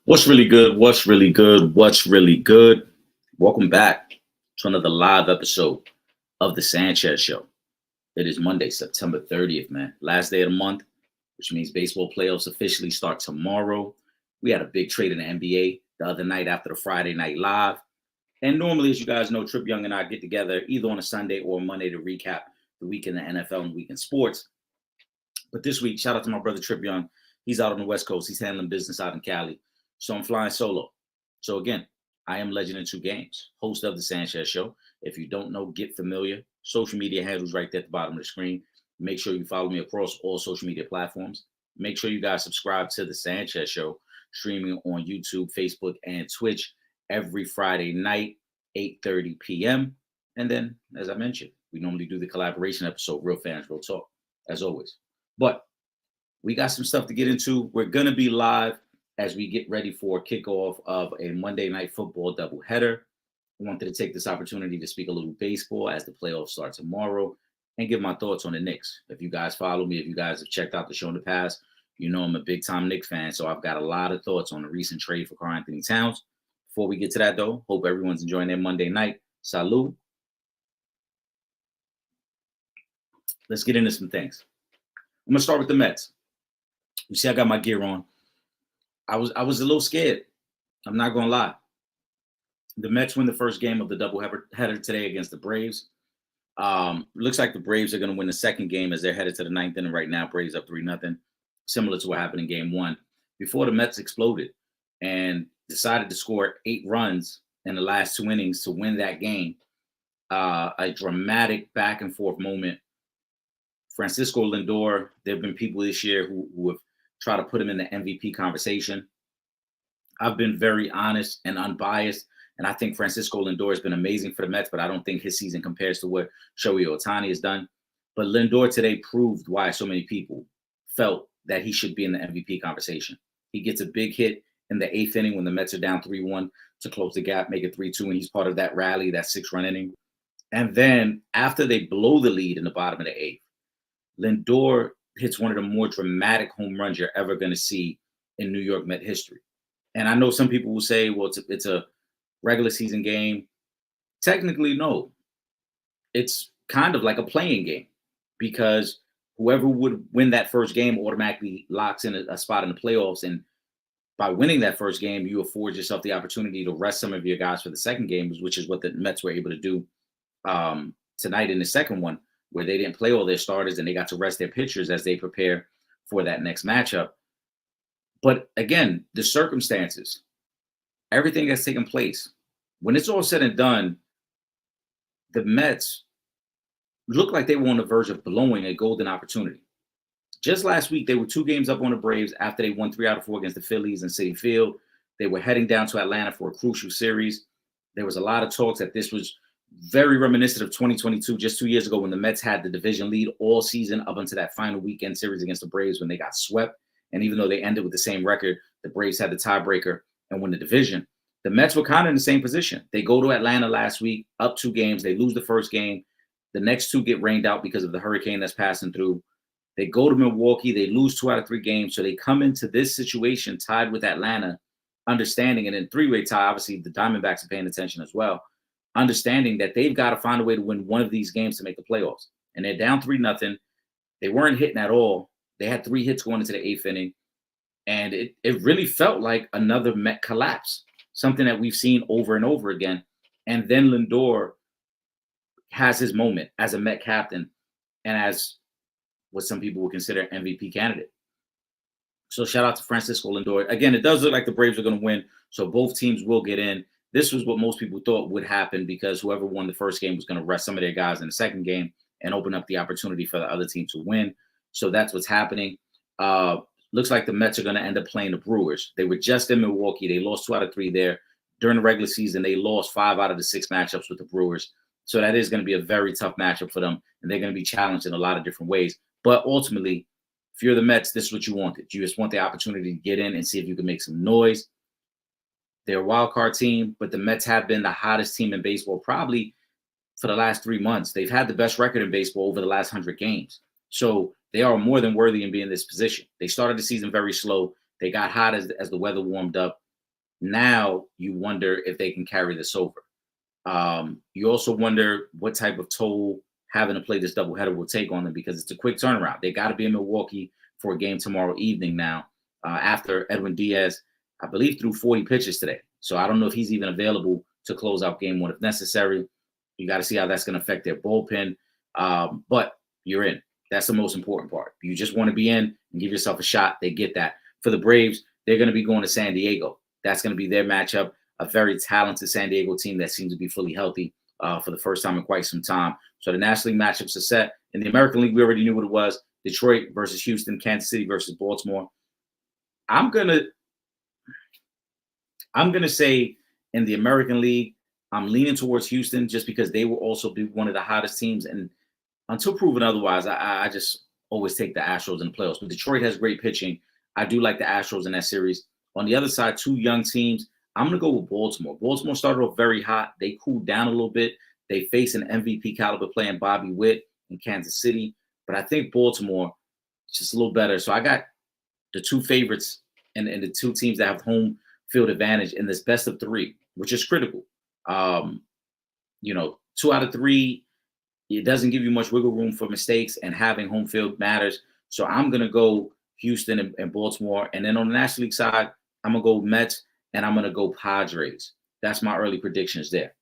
What's really good? What's really good? What's really good? Welcome back to another live episode of the Sanchez Show. It is Monday, September 30th, man. Last day of the month, which means baseball playoffs officially start tomorrow. We had a big trade in the NBA the other night after the Friday Night Live. And normally, as you guys know, Trip Young and I get together either on a Sunday or a Monday to recap the week in the NFL and week in sports. But this week, shout out to my brother Trip Young. He's out on the West Coast. He's handling business out in Cali. So I'm flying solo. So again, I am Legend in Two Games, host of the Sanchez Show. If you don't know, get familiar. Social media handles right there at the bottom of the screen. Make sure you follow me across all social media platforms. Make sure you guys subscribe to the Sanchez Show, streaming on YouTube, Facebook, and Twitch every Friday night, 8:30 p.m. And then, as I mentioned, we normally do the collaboration episode, Real Fans, Real Talk, as always. But we got some stuff to get into. We're going to be live as we get ready for kickoff of a Monday Night Football doubleheader. I wanted to take this opportunity to speak a little baseball as the playoffs start tomorrow and give my thoughts on the Knicks. If you guys follow me, if you guys have checked out the show in the past, you know I'm a big-time Knicks fan, so I've got a lot of thoughts on the recent trade for Karl-Anthony Towns. Before we get to that, though, hope everyone's enjoying their Monday night. Salud. Let's get into some things. I'm going to start with the Mets. You see, I got my gear on. I was a little scared. I'm not going to lie. The Mets win the first game of the doubleheader today against the Braves. Looks like the Braves are going to win the second game as they're headed to the ninth inning right now. Braves up 3-0, similar to what happened in game one. Before the Mets exploded and decided to score 8 runs in the last 2 innings to win that game. A dramatic back and forth moment. Francisco Lindor, there have been people this year who have tried to put him in the MVP conversation. I've been very honest and unbiased, and I think Francisco Lindor has been amazing for the Mets, but I don't think his season compares to what Shohei Ohtani has done. But Lindor today proved why so many people felt that he should be in the MVP conversation. He gets a big hit in the 8th inning when the Mets are down 3-1 to close the gap, make it 3-2, and he's part of that rally, that 6-run inning. And then after they blow the lead in the bottom of the 8th, Lindor hits one of the more dramatic home runs you're ever going to see in New York Met history. And I know some people will say, well, it's a regular season game. Technically, no. It's kind of like a playing game because whoever would win that first game automatically locks in a spot in the playoffs. And by winning that first game, you afford yourself the opportunity to rest some of your guys for the second game, which is what the Mets were able to do tonight in the second one, where they didn't play all their starters and they got to rest their pitchers as they prepare for that next matchup. But again, the circumstances, everything that's taken place, when it's all said and done, the Mets look like they were on the verge of blowing a golden opportunity. Just last week, they were 2 games up on the Braves after they won 3 out of 4 against the Phillies in Citi Field. They were heading down to Atlanta for a crucial series. There was a lot of talks that this was very reminiscent of 2022, just 2 years ago when the Mets had the division lead all season up until that final weekend series against the Braves when they got swept. And even though they ended with the same record, the Braves had the tiebreaker and won the division. The Mets were kind of in the same position. They go to Atlanta last week, up 2 games. They lose the first game. The next 2 get rained out because of the hurricane that's passing through. They go to Milwaukee. They lose 2 out of 3 games. So they come into this situation tied with Atlanta, understanding, and in 3-way tie, obviously the Diamondbacks are paying attention as well, understanding that they've got to find a way to win one of these games to make the playoffs. And they're down 3-0. They weren't hitting at all. They had 3 hits going into the 8th inning. And it really felt like another Met collapse, something that we've seen over and over again. And then Lindor has his moment as a Met captain and as what some people would consider MVP candidate. So shout out to Francisco Lindor. Again, it does look like the Braves are going to win, so both teams will get in. This was what most people thought would happen because whoever won the first game was going to rest some of their guys in the second game and open up the opportunity for the other team to win. So that's what's happening. Looks like the Mets are going to end up playing the Brewers. They were just in Milwaukee. They lost 2 out of 3 there. During the regular season, they lost 5 out of the 6 matchups with the Brewers. So that is going to be a very tough matchup for them, and they're going to be challenged in a lot of different ways. But ultimately, if you're the Mets, this is what you wanted. You just want the opportunity to get in and see if you can make some noise. They're a wild card team, but the Mets have been the hottest team in baseball probably for the last 3 months. They've had the best record in baseball over the last 100 games. So they are more than worthy in being in this position. They started the season very slow. They got hot as the weather warmed up. Now you wonder if they can carry this over. You also wonder what type of toll having to play this doubleheader will take on them, because it's a quick turnaround. They got to be in Milwaukee for a game tomorrow evening now, after Edwin Diaz, I believe, threw 40 pitches today. So I don't know if he's even available to close out game one if necessary. You got to see how that's going to affect their bullpen. But you're in. That's the most important part. You just want to be in and give yourself a shot. They get that. For the Braves, they're going to be going to San Diego. That's going to be their matchup. A very talented San Diego team that seems to be fully healthy for the first time in quite some time. So the National League matchups are set. In the American League, we already knew what it was. Detroit versus Houston, Kansas City versus Baltimore. I'm gonna say in the American League, I'm leaning towards Houston just because they will also be one of the hottest teams. And until proven otherwise, I just always take the Astros in the playoffs. But Detroit has great pitching. I do like the Astros in that series. On the other side, two young teams. I'm going to go with Baltimore. Baltimore started off very hot. They cooled down a little bit. They face an MVP caliber player in Bobby Witt in Kansas City. But I think Baltimore is just a little better. So I got the two favorites and the two teams that have home field advantage in this best of three, which is critical. 2 out of 3, it doesn't give you much wiggle room for mistakes, and having home field matters. So I'm going to go Houston and Baltimore. And then on the National League side, I'm going to go Mets and I'm going to go Padres. That's my early predictions there.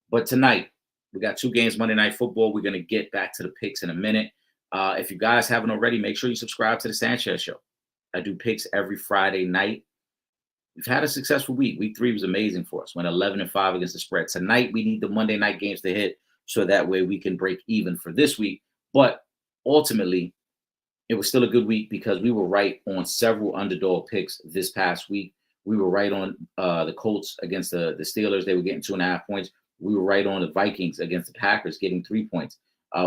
But tonight, we got 2 games, Monday Night Football. We're going to get back to the picks in a minute. If you guys haven't already, make sure you subscribe to the Sanchez Show. I do picks every Friday night. We've had a successful week. Week 3 was amazing for us. Went 11-5 against the spread. Tonight, we need the Monday night games to hit so that way we can break even for this week. But ultimately, it was still a good week because we were right on several underdog picks this past week. We were right on the Colts against the Steelers. They were getting 2.5 points. We were right on the Vikings against the Packers getting 3 points.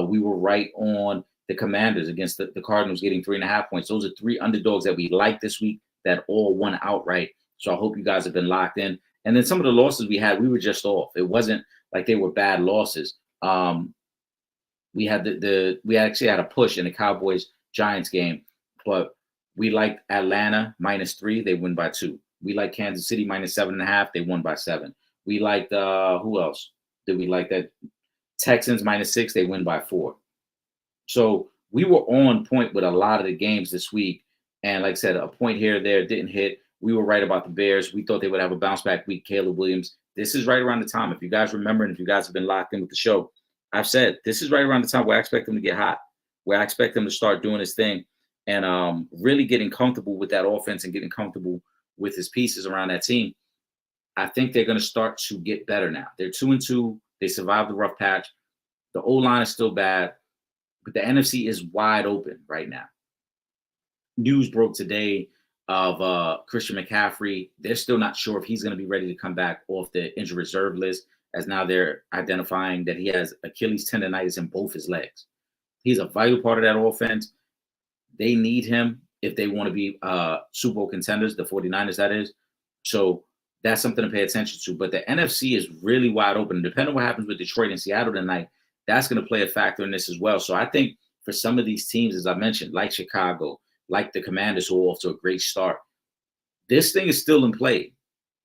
We were right on the Commanders against the Cardinals getting 3.5 points. Those are 3 underdogs that we like this week that all won outright. So I hope you guys have been locked in. And then some of the losses we had, we were just off. It wasn't like they were bad losses. We actually had a push in the Cowboys-Giants game, but we liked Atlanta -3. They win by 2. We like Kansas City -7.5. They won by 7. We liked who else did we like? That Texans -6. They win by 4. So we were on point with a lot of the games this week. And like I said, a point here or there didn't hit. We were right about the Bears. We thought they would have a bounce back week. Caleb Williams. This is right around the time. If you guys remember, and if you guys have been locked in with the show, I've said this is right around the time where I expect him to get hot, where I expect him to start doing his thing and really getting comfortable with that offense and getting comfortable with his pieces around that team. I think they're going to start to get better now. They're 2-2. They survived the rough patch. The O-line is still bad, but the NFC is wide open right now. News broke today of Christian McCaffrey. They're still not sure if he's going to be ready to come back off the injured reserve list, as now they're identifying that he has Achilles tendonitis in both his legs. He's a vital part of that offense. They need him if they want to be Super Bowl contenders, the 49ers, that is. So that's something to pay attention to. But the NFC is really wide open. Depending on what happens with Detroit and Seattle tonight, that's going to play a factor in this as well. So I think for some of these teams, as I mentioned, like Chicago, like the Commanders, who are off to a great start, this thing is still in play.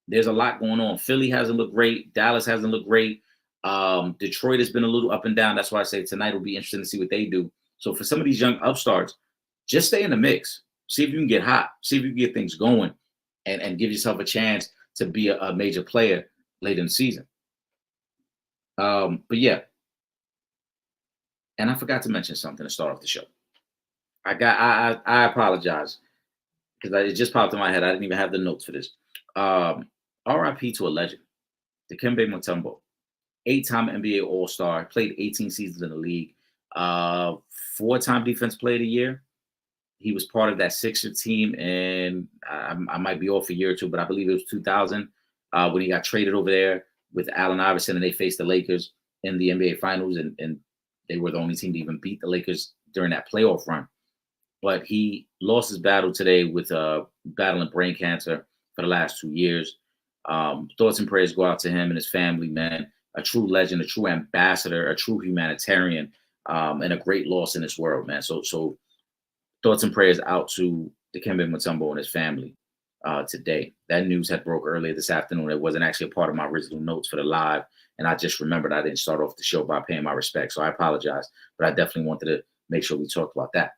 There's a lot going on. Philly hasn't looked great. Dallas hasn't looked great. Detroit has been a little up and down. That's why I say tonight will be interesting to see what they do. So for some of these young upstarts, just stay in the mix. See if you can get hot. See if you can get things going and give yourself a chance to be a major player late in the season. But yeah. And I forgot to mention something to start off the show. I apologize because it just popped in my head. I didn't even have the notes for this. RIP to a legend, Dikembe Mutombo, 8-time NBA All-Star, played 18 seasons in the league, 4-time Defense Player of the Year. He was part of that Sixer team, and I might be off a year or two, but I believe it was 2000 when he got traded over there with Allen Iverson, and they faced the Lakers in the NBA Finals, and they were the only team to even beat the Lakers during that playoff run. But he lost his battle today with battling brain cancer for the last 2 years. Thoughts and prayers go out to him and his family, man. A true legend, a true ambassador, a true humanitarian, and a great loss in this world, man. So thoughts and prayers out to Dikembe Mutombo and his family. today. That news had broke earlier this afternoon. It wasn't actually a part of my original notes for the live, and I just remembered I didn't start off the show by paying my respects, so I apologize. But I definitely wanted to make sure we talked about that.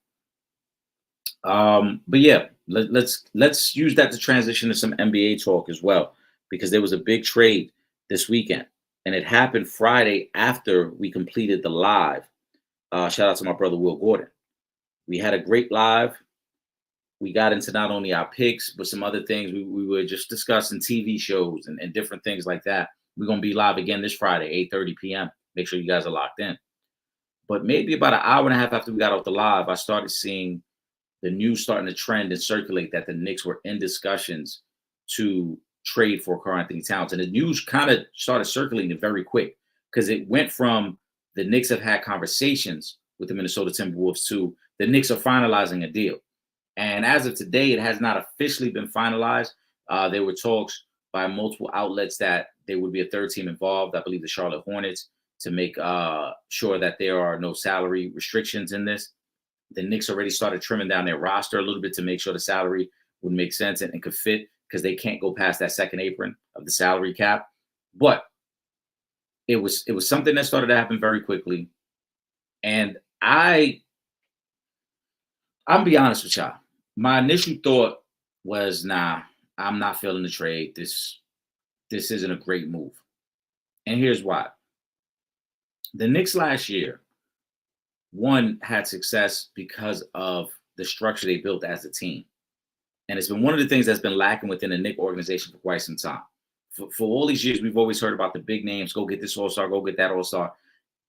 But yeah, let's use that to transition to some NBA talk as well, because there was a big trade this weekend, and it happened Friday after we completed the live. Shout out to my brother Will Gordon. We had a great live. We got into not only our picks, but some other things. We were just discussing TV shows and different things like that. We're going to be live again this Friday, 8:30 p.m. Make sure you guys are locked in. But maybe about an hour and a half after we got off the live, I started seeing the news starting to trend and circulate that the Knicks were in discussions to trade for Karl Anthony Towns. And the news kind of started circulating very quick, because it went from the Knicks have had conversations with the Minnesota Timberwolves to the Knicks are finalizing a deal. And as of today, it has not officially been finalized. There were talks by multiple outlets that there would be a third team involved, I believe the Charlotte Hornets, to make sure that there are no salary restrictions in this. The Knicks already started trimming down their roster a little bit to make sure the salary would make sense and could fit, because they can't go past that second apron of the salary cap. But it was something that started to happen very quickly. And I'm be honest with y'all. My initial thought was, nah, I'm not feeling the trade. This isn't a great move. And here's why. The Knicks last year, one, had success because of the structure they built as a team. And it's been one of the things that's been lacking within the Knicks organization for quite some time. For all these years, we've always heard about the big names, go get this all-star, go get that all-star.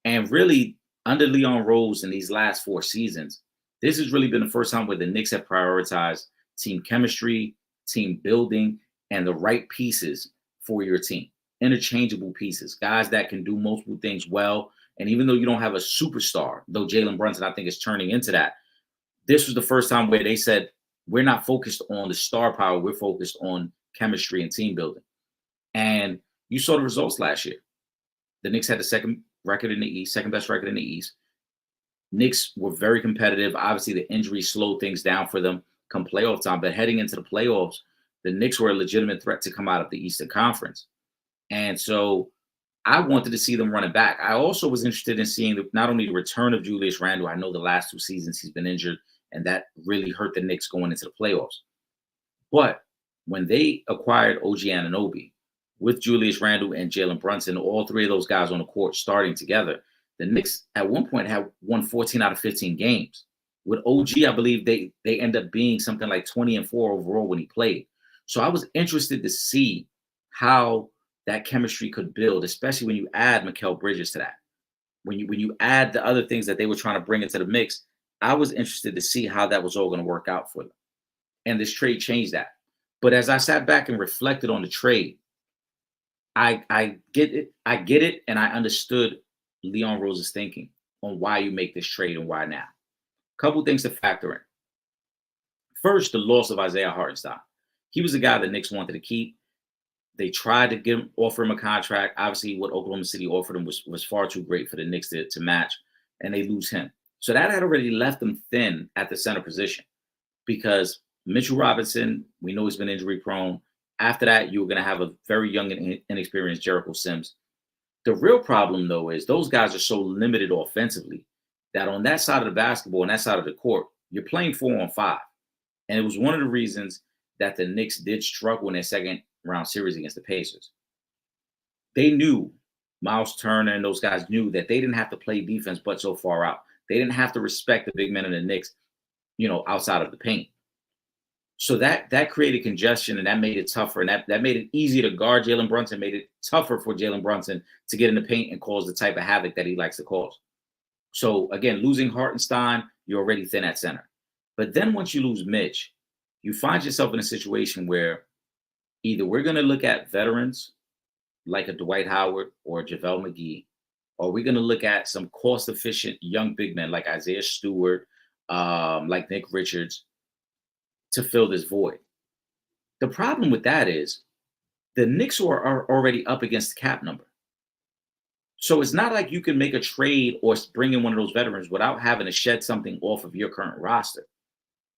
And really, under Leon Rose in these last 4 seasons, this has really been the first time where the Knicks have prioritized team chemistry, team building, and the right pieces for your team. Interchangeable pieces, guys that can do multiple things well. And even though you don't have a superstar, though Jalen Brunson, I think, is turning into that, this was the first time where they said, we're not focused on the star power, we're focused on chemistry and team building. And you saw the results last year. The Knicks had the second record in the East, second best record in the East. Knicks were very competitive. Obviously, the injuries slowed things down for them come playoff time. But heading into the playoffs, the Knicks were a legitimate threat to come out of the Eastern Conference. And so I wanted to see them running back. I also was interested in seeing not only the return of Julius Randle. I know the last 2 seasons he's been injured, and that really hurt the Knicks going into the playoffs. But when they acquired OG Anunoby with Julius Randle and Jalen Brunson, all 3 of those guys on the court starting together, the Knicks at one point had won 14 out of 15 games. With OG, I believe they end up being something like 20-4 overall when he played. So I was interested to see how that chemistry could build, especially when you add Mikal Bridges to that. When you add the other things that they were trying to bring into the mix, I was interested to see how that was all going to work out for them. And this trade changed that. But as I sat back and reflected on the trade, I get it, and I understood Leon Rose's thinking on why you make this trade and why now. Couple things to factor in. First, the loss of Isaiah Hartenstein. He was a guy the Knicks wanted to keep. They tried to offer him a contract. Obviously, what Oklahoma City offered him was far too great for the Knicks to match, and they lose him. So that had already left them thin at the center position, because Mitchell Robinson, we know he's been injury prone. After that, you were going to have a very young and inexperienced Jericho Sims. The real problem, though, is those guys are so limited offensively that on that side of the basketball and that side of the court, you're playing 4-on-5. And it was one of the reasons that the Knicks did struggle in their second round series against the Pacers. They knew, Miles Turner and those guys knew that they didn't have to play defense but so far out. They didn't have to respect the big men in the Knicks, outside of the paint. So that created congestion, and that made it tougher, and that made it easier to guard Jalen Brunson, made it tougher for Jalen Brunson to get in the paint and cause the type of havoc that he likes to cause. So again, losing Hartenstein, you're already thin at center. But then once you lose Mitch, you find yourself in a situation where either we're going to look at veterans like a Dwight Howard or JaVale McGee, or we're going to look at some cost-efficient young big men like Isaiah Stewart, like Nick Richards, to fill this void. The problem with that is the Knicks are already up against the cap number. So it's not like you can make a trade or bring in one of those veterans without having to shed something off of your current roster.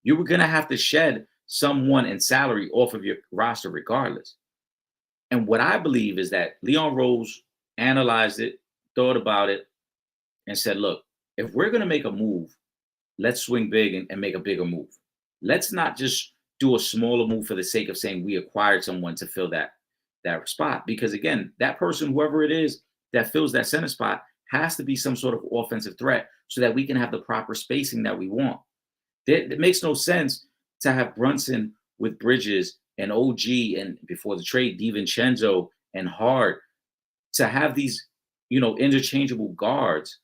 You were going to have to shed someone in salary off of your roster regardless. And what I believe is that Leon Rose analyzed it, thought about it, and said, look, if we're going to make a move, let's swing big and make a bigger move. Let's not just do a smaller move for the sake of saying we acquired someone to fill that spot. Because again, that person, whoever it is that fills that center spot, has to be some sort of offensive threat so that we can have the proper spacing that we want. It makes no sense to have Brunson with Bridges and OG and before the trade, DiVincenzo and Hart, to have these, interchangeable guards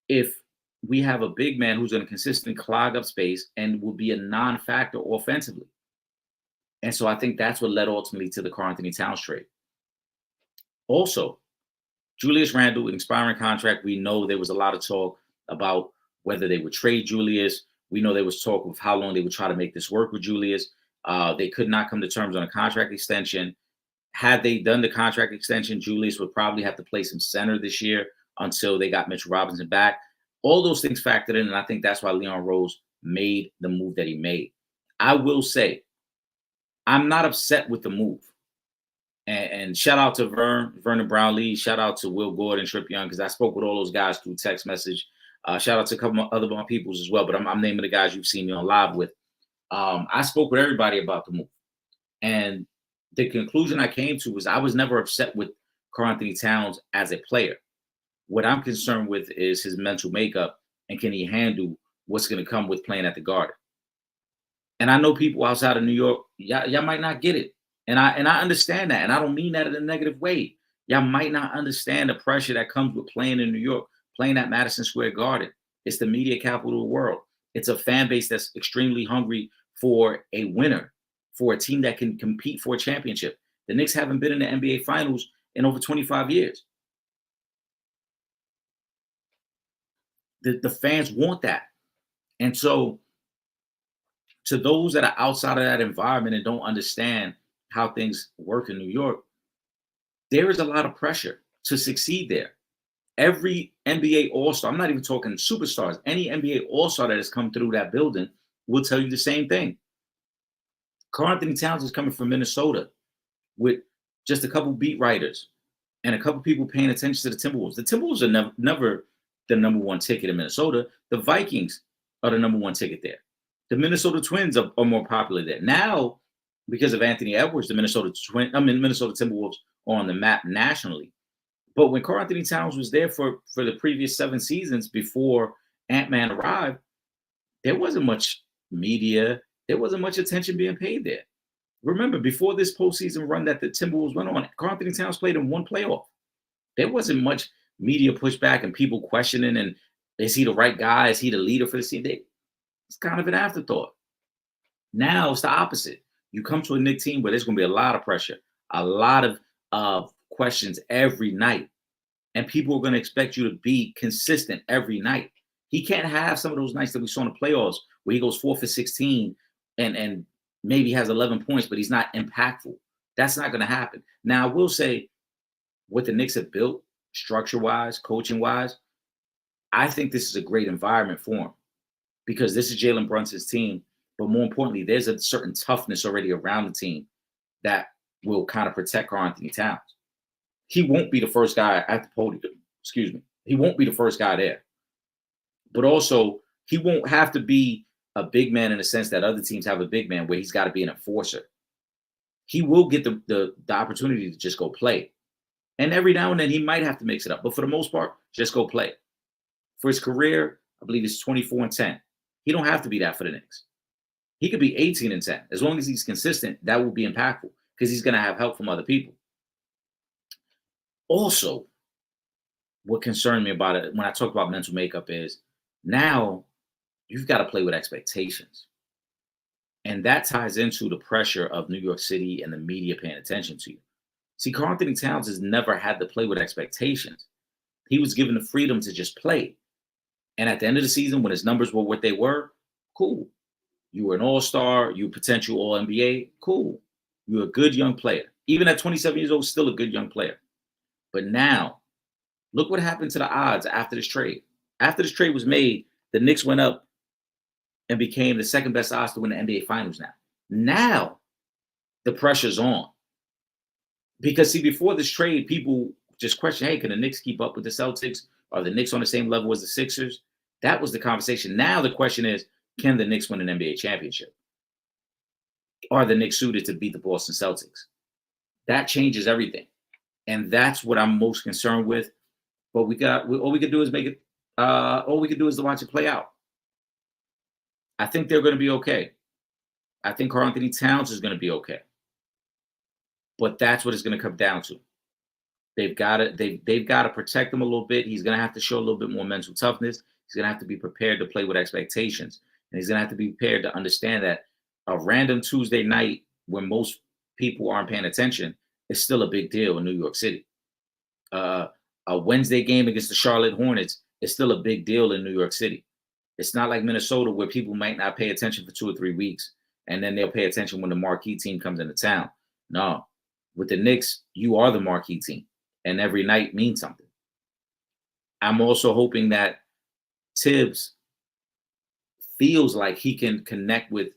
if we have a big man who's going to consistently clog up space and will be a non-factor offensively. And so I think that's what led ultimately to the Karl-Anthony Towns trade. Also, Julius Randle, an expiring contract. We know there was a lot of talk about whether they would trade Julius. We know there was talk of how long they would try to make this work with Julius. They could not come to terms on a contract extension. Had they done the contract extension, Julius would probably have to play some center this year until they got Mitchell Robinson back. All those things factored in, and I think that's why Leon Rose made the move that he made. I will say, I'm not upset with the move. And shout out to Vernon Brownlee. Shout out to Will Gordon, Trip Young, because I spoke with all those guys through text message. Shout out to a couple of other peoples as well, but I'm naming the guys you've seen me on live with. I spoke with everybody about the move. And the conclusion I came to was I was never upset with Karl-Anthony Towns as a player. What I'm concerned with is his mental makeup and can he handle what's going to come with playing at the Garden. And I know people outside of New York, y'all might not get it. And I understand that. And I don't mean that in a negative way. Y'all might not understand the pressure that comes with playing in New York, playing at Madison Square Garden. It's the media capital of the world. It's a fan base that's extremely hungry for a winner, for a team that can compete for a championship. The Knicks haven't been in the NBA Finals in over 25 years. The fans want that. And so to those that are outside of that environment and don't understand how things work in New York, there is a lot of pressure to succeed there. Every NBA All-Star, I'm not even talking superstars, any NBA All-Star that has come through that building will tell you the same thing. Karl-Anthony Towns is coming from Minnesota with just a couple beat writers and a couple people paying attention to the Timberwolves. The Timberwolves are never the number one ticket in Minnesota. The Vikings are the number one ticket there. The Minnesota Twins are more popular there. Now, because of Anthony Edwards, the Minnesota Timberwolves are on the map nationally. But when Karl-Anthony Towns was there for the previous 7 seasons before Ant-Man arrived, there wasn't much media. There wasn't much attention being paid there. Remember, before this postseason run that the Timberwolves went on, Karl-Anthony Towns played in one playoff. There wasn't much media pushback and people questioning, and is he the right guy? Is he the leader for the team? It's kind of an afterthought. Now it's the opposite. You come to a Knicks team where there's going to be a lot of pressure, a lot of questions every night, and people are going to expect you to be consistent every night. He can't have some of those nights that we saw in the playoffs where he goes 4 for 16 and maybe has 11 points, but he's not impactful. That's not going to happen. Now, I will say what the Knicks have built structure-wise, coaching-wise, I think this is a great environment for him because this is Jalen Brunson's team. But more importantly, there's a certain toughness already around the team that will kind of protect Karl-Anthony Towns. He won't be the first guy at the podium. Excuse me. He won't be the first guy there. But also, he won't have to be a big man in the sense that other teams have a big man where he's got to be an enforcer. He will get the opportunity to just go play. And every now and then he might have to mix it up. But for the most part, just go play. For his career, I believe it's 24-10. He don't have to be that for the Knicks. He could be 18-10. As long as he's consistent, that will be impactful because he's going to have help from other people. Also, what concerned me about it when I talk about mental makeup is now you've got to play with expectations. And that ties into the pressure of New York City and the media paying attention to you. See, Karl-Anthony Towns has never had to play with expectations. He was given the freedom to just play. And at the end of the season, when his numbers were what they were, cool. You were an all-star, you were potential all-NBA, cool. You're a good young player. Even at 27 years old, still a good young player. But now, look what happened to the odds after this trade. After this trade was made, the Knicks went up and became the second best odds to win the NBA Finals now. Now the pressure's on. Because see, before this trade, people just question, hey, can the Knicks keep up with the Celtics? Are the Knicks on the same level as the Sixers? That was the conversation. Now the question is, can the Knicks win an NBA championship? Are the Knicks suited to beat the Boston Celtics? That changes everything. And that's what I'm most concerned with. But all we could do is make it, all we could do is to watch it play out. I think they're going to be okay. I think Karl Anthony Towns is going to be okay. But that's what it's going to come down to. They've got to protect him a little bit. He's going to have to show a little bit more mental toughness. He's going to have to be prepared to play with expectations, and he's going to have to be prepared to understand that a random Tuesday night when most people aren't paying attention is still a big deal in New York City. A Wednesday game against the Charlotte Hornets is still a big deal in New York City. It's not like Minnesota where people might not pay attention for 2 or 3 weeks, and then they'll pay attention when the marquee team comes into town. No, with the Knicks, you are the marquee team, and every night means something. I'm also hoping that Tibbs feels like he can connect with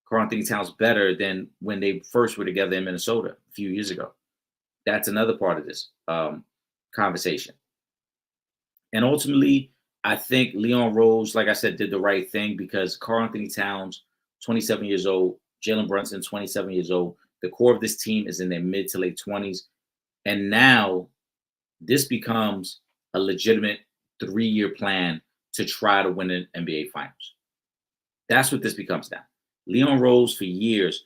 Karl Anthony Towns better than when they first were together in Minnesota a few years ago. That's another part of this conversation. And ultimately, I think Leon Rose, like I said, did the right thing because Karl Anthony Towns, 27 years old, Jalen Brunson, 27 years old. The core of this team is in their mid to late 20s. And now this becomes a legitimate 3-year plan to try to win an NBA Finals. That's what this becomes now. Leon Rose, for years,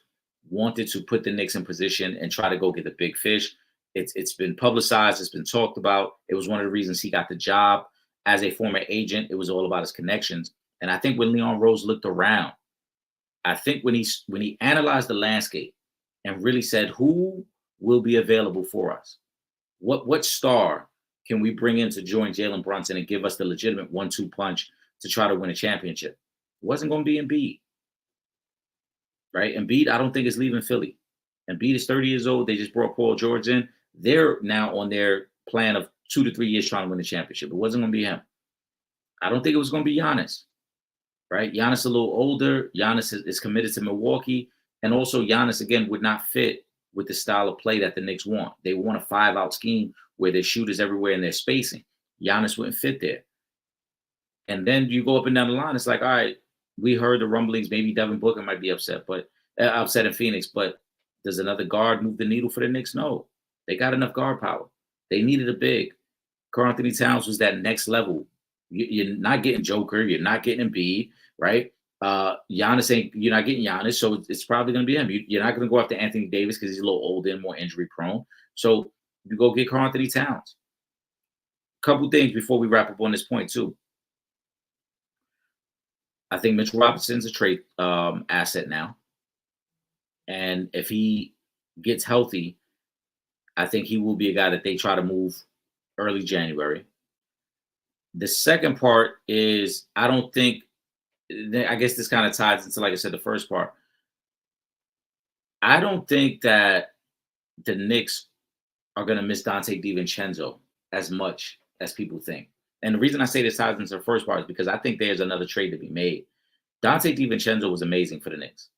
wanted to put the Knicks in position and try to go get the big fish. It's been publicized. It's been talked about. It was one of the reasons he got the job as a former agent. It was all about his connections. And I think when Leon Rose looked around, I think when he analyzed the landscape and really said, who will be available for us? What star can we bring in to join Jalen Brunson and give us the legitimate 1-2 punch to try to win a championship? It wasn't going to be Embiid, right? Embiid, I don't think is leaving Philly. Embiid is 30 years old. They just brought Paul George in. They're now on their plan of 2 to 3 years trying to win the championship. It wasn't going to be him. I don't think it was going to be Giannis, right? Giannis a little older. Giannis is committed to Milwaukee. And also Giannis, again, would not fit with the style of play that the Knicks want. They want a 5-out scheme where there's shooters everywhere and they're spacing. Giannis wouldn't fit there. And then you go up and down the line. It's like, all right, we heard the rumblings. Maybe Devin Booker might be upset in Phoenix. But does another guard move the needle for the Knicks? No. They got enough guard power. They needed a big. Karl Anthony Towns was that next level. You're not getting Joker. You're not getting Embiid, right? Giannis you're not getting Giannis, so it's probably going to be him. You're not going to go after Anthony Davis because he's a little older and more injury prone. So you go get Karl Anthony Towns. Couple things before we wrap up on this point too. I think Mitchell Robinson's a trade asset now, and if he gets healthy, I think he will be a guy that they try to move early January. The second part is I guess this kind of ties into, like I said, the first part. I don't think that the Knicks are going to miss Dante DiVincenzo as much as people think. And the reason I say this ties into the first part is because I think there's another trade to be made. Dante DiVincenzo was amazing for the Knicks.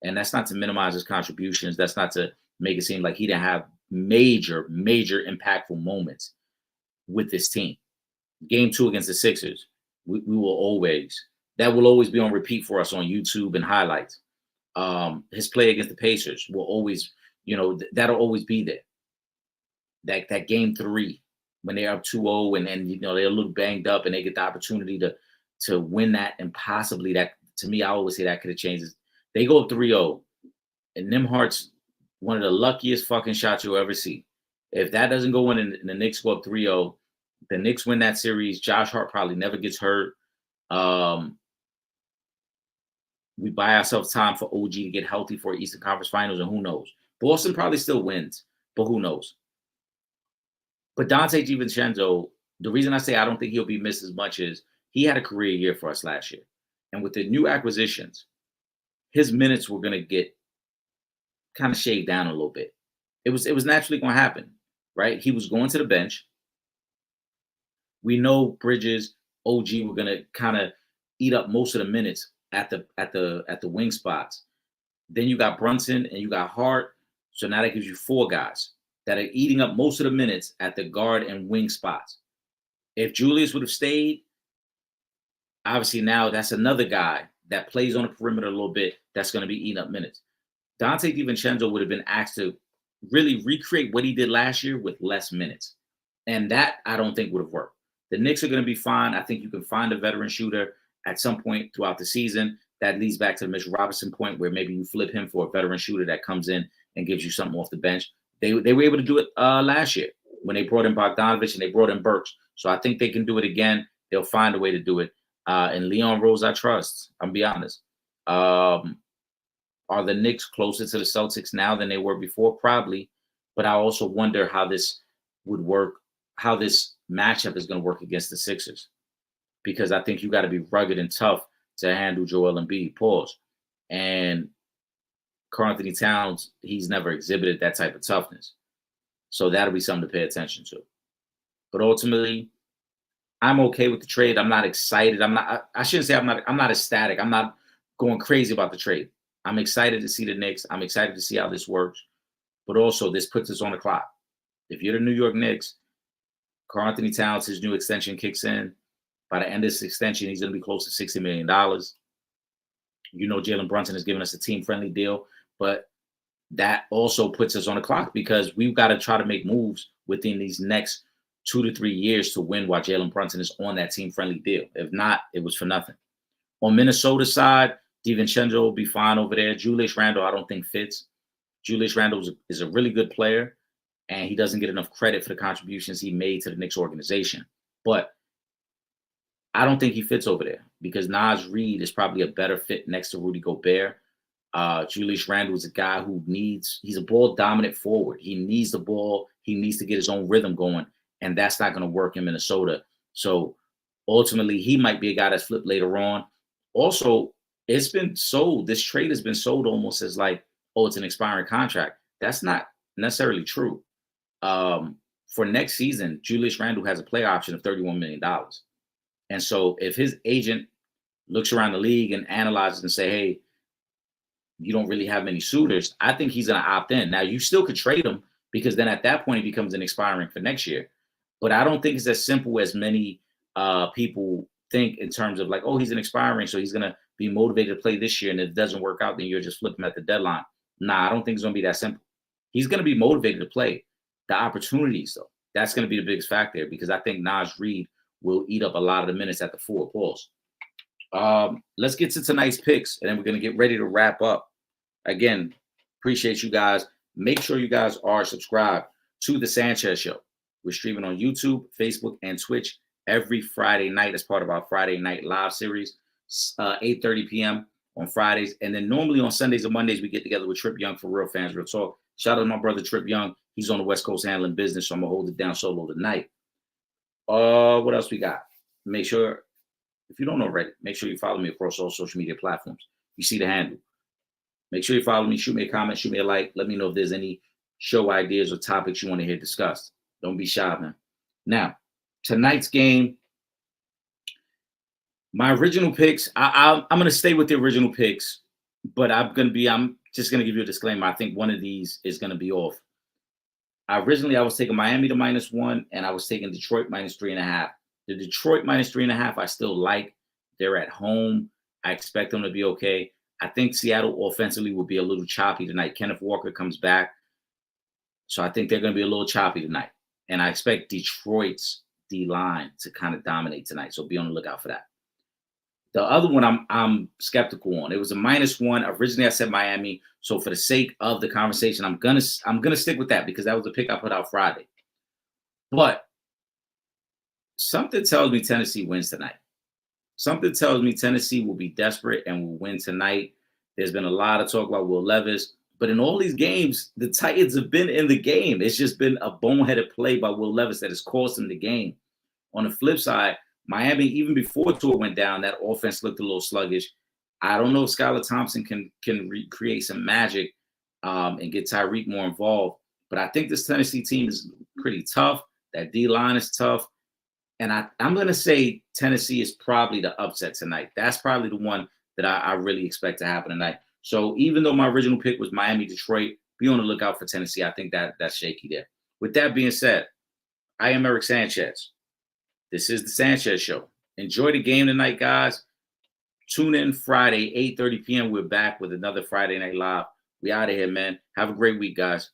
And that's not to minimize his contributions. That's not to make it seem like he didn't have major, major impactful moments with this team. Game 2 against the Sixers, that will always be on repeat for us on YouTube and highlights. His play against the Pacers will always, that'll always be there. That game 3 when they're up 2-0 and they're a little banged up and they get the opportunity to win that, and possibly that, to me, I always say that could have changed. They go up 3-0 and Nembhard's one of the luckiest fucking shots you'll ever see. If that doesn't go in and the Knicks go up 3-0, the Knicks win that series. Josh Hart probably never gets hurt. We buy ourselves time for OG to get healthy for Eastern Conference Finals, and who knows? Boston probably still wins, but who knows? But Dante DiVincenzo, the reason I say I don't think he'll be missed as much is he had a career year for us last year. And with the new acquisitions, his minutes were going to get kind of shaved down a little bit. It was naturally going to happen, right? He was going to the bench. We know Bridges, OG were going to kind of eat up most of the minutes at the wing spots. Then you got Brunson and you got Hart. So now that gives you 4 guys that are eating up most of the minutes at the guard and wing spots. If Julius would have stayed, obviously now that's another guy that plays on the perimeter a little bit that's going to be eating up minutes. Dante DiVincenzo would have been asked to really recreate what he did last year with less minutes. And that I don't think would have worked. The Knicks are going to be fine. I think you can find a veteran shooter at some point throughout the season. That leads back to the Mitchell Robinson point where maybe you flip him for a veteran shooter that comes in and gives you something off the bench. They were able to do it last year when they brought in Bogdanovich and they brought in Burks. So I think they can do it again. They'll find a way to do it. And Leon Rose, I trust. I'm be honest. Are the Knicks closer to the Celtics now than they were before? Probably. But I also wonder how this would work, how this matchup is going to work against the Sixers. Because I think you got to be rugged and tough to handle Joel Embiid. Pause. And Karl-Anthony Towns, he's never exhibited that type of toughness. So that'll be something to pay attention to. But ultimately, I'm okay with the trade. I'm not excited. I shouldn't say I'm not ecstatic. I'm not going crazy about the trade. I'm excited to see the Knicks. I'm excited to see how this works. But also, this puts us on the clock. If you're the New York Knicks, Karl-Anthony Towns, his new extension kicks in. By the end of this extension, he's going to be close to $60 million. You know, Jalen Brunson has given us a team-friendly deal, but that also puts us on the clock because we've got to try to make moves within these next 2 to 3 years to win while Jalen Brunson is on that team-friendly deal. If not, it was for nothing. On Minnesota's side, DiVincenzo will be fine over there. Julius Randle, I don't think fits. Julius Randle is a really good player, and he doesn't get enough credit for the contributions he made to the Knicks organization. But I don't think he fits over there because Naz Reid is probably a better fit next to Rudy Gobert. Julius Randle is a guy who he's a ball-dominant forward. He needs the ball. He needs to get his own rhythm going, and that's not going to work in Minnesota. So ultimately, he might be a guy that's flipped later on. Also, it's been sold. This trade has been sold almost as like, oh, it's an expiring contract. That's not necessarily true. For next season, Julius Randle has a play option of $31 million. And so if his agent looks around the league and analyzes and say, hey, you don't really have many suitors, I think he's going to opt in. Now, you still could trade him because then at that point, he becomes an expiring for next year. But I don't think it's as simple as many people think in terms of like, oh, he's an expiring, so he's going to be motivated to play this year. And if it doesn't work out, then you're just flipping at the deadline. Nah, I don't think it's going to be that simple. He's going to be motivated to play. The opportunities, though, that's going to be the biggest factor there because I think Naz Reid will eat up a lot of the minutes at the 4 pause. Let's get to tonight's picks, and then we're going to get ready to wrap up. Again, appreciate you guys. Make sure you guys are subscribed to The Sanchez Show. We're streaming on YouTube, Facebook, and Twitch every Friday night as part of our Friday Night Live series, 8:30 p.m. on Fridays. And then normally on Sundays and Mondays, we get together with Trip Young for Real Fans Real Talk. Shout out to my brother Trip Young. He's on the West Coast handling business, so I'm going to hold it down solo tonight. What else we got? Make sure, if you don't know already, make sure you follow me across all social media platforms. You see the handle. Make sure you follow me. Shoot me a comment. Shoot me a like. Let me know if there's any show ideas or topics you want to hear discussed. Don't be shy, man. Now, tonight's game, my original picks, I'm going to stay with the original picks, but I'm just going to give you a disclaimer. I think one of these is going to be off. Originally, I was taking Miami to -1, and I was taking Detroit -3.5. The Detroit -3.5, I still like. They're at home. I expect them to be okay. I think Seattle offensively will be a little choppy tonight. Kenneth Walker comes back. So I think they're going to be a little choppy tonight. And I expect Detroit's D-line to kind of dominate tonight. So be on the lookout for that. The other one I'm skeptical on. It was a -1. Originally, I said Miami. So for the sake of the conversation, I'm gonna stick with that because that was the pick I put out Friday. But something tells me Tennessee wins tonight. Something tells me Tennessee will be desperate and will win tonight. There's been a lot of talk about Will Levis, but in all these games, the Titans have been in the game. It's just been a boneheaded play by Will Levis that has cost him the game. On the flip side, Miami, even before Tua went down, that offense looked a little sluggish. I don't know if Skylar Thompson can recreate some magic and get Tyreek more involved, but I think this Tennessee team is pretty tough. That D-line is tough. And I'm going to say Tennessee is probably the upset tonight. That's probably the one that I really expect to happen tonight. So even though my original pick was Miami, Detroit, be on the lookout for Tennessee. I think that's shaky there. With that being said, I am Eric Sanchez. This is the Sanchez Show. Enjoy the game tonight, guys. Tune in Friday, 8:30 p.m. We're back with another Friday Night Live. We out of here, man. Have a great week, guys.